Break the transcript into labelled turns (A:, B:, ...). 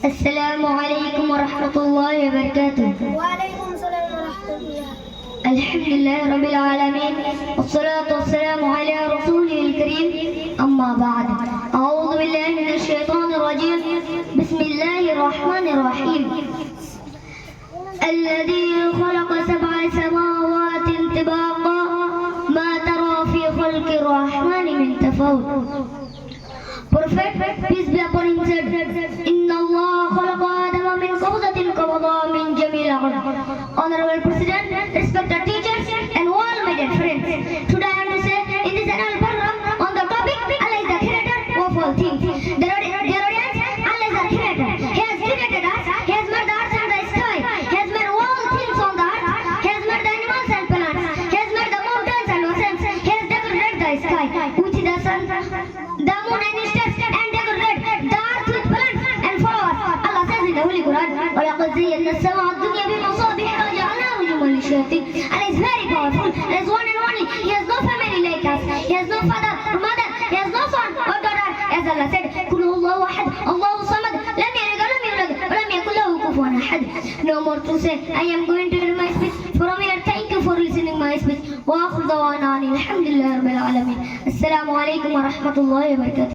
A: السلام عليكم ورحمة الله وبركاته.
B: وعليكم السلام ورحمة الله.
A: الحمد لله رب العالمين والصلاة والسلام على رسوله الكريم أما بعد أعوذ بالله من الشيطان الرجيم بسم الله الرحمن الرحيم الذي خلق 7 سماوات طباقا ما ترى في خلق الرحمن من تفاوت. Prophet, peace be upon him, said, Inna Allah khalaqa Adama min qabdatin qabada min jamil aql. Honorable President, respected teachers, and all my dear friends. Today I am to say, in this annual program, on the topic, Allah is the creator of all things. Dear audience, Allah is the creator. He has created us, He has made the earth and the sky, He has made all things on the earth, He has made the animals and plants, He has made the mountains and oceans, He has decorated the sky, which is the sun, the moon and stars, and decorated the earth with plants and flowers. Allah says in the Holy Quran, وَلَقَدْ زَيَّنَّا السَّمَاءَ الدُّنْيَا بِمَصَابِيحَ وَجَعَلْنَاهَ رُجُومًا لِلشَّيَاطِينِ. Allah is very powerful. There is one and only. He has no family like us. He has no father or mother. He has no son or daughter. As Allah said, قُلْ هُوَ اللَّهُ أَحَدٌ اللَّهُ الصَّمَدُ لَمْ يَلِدْ وَلَمْ يُولَدْ وَلَمْ يَكُنْ لَهُ كُفُوًا أَحَدٌ. No more to say. I am going to end my speech. From here, thank you for listening my speech. وَآخِرُ دَعْوَانَا أَنِ الْحَمْدُ لِلَّهِ رَبِّ الْعَالَمِينَ. السلام عليكم ورحمة الله وبركاته.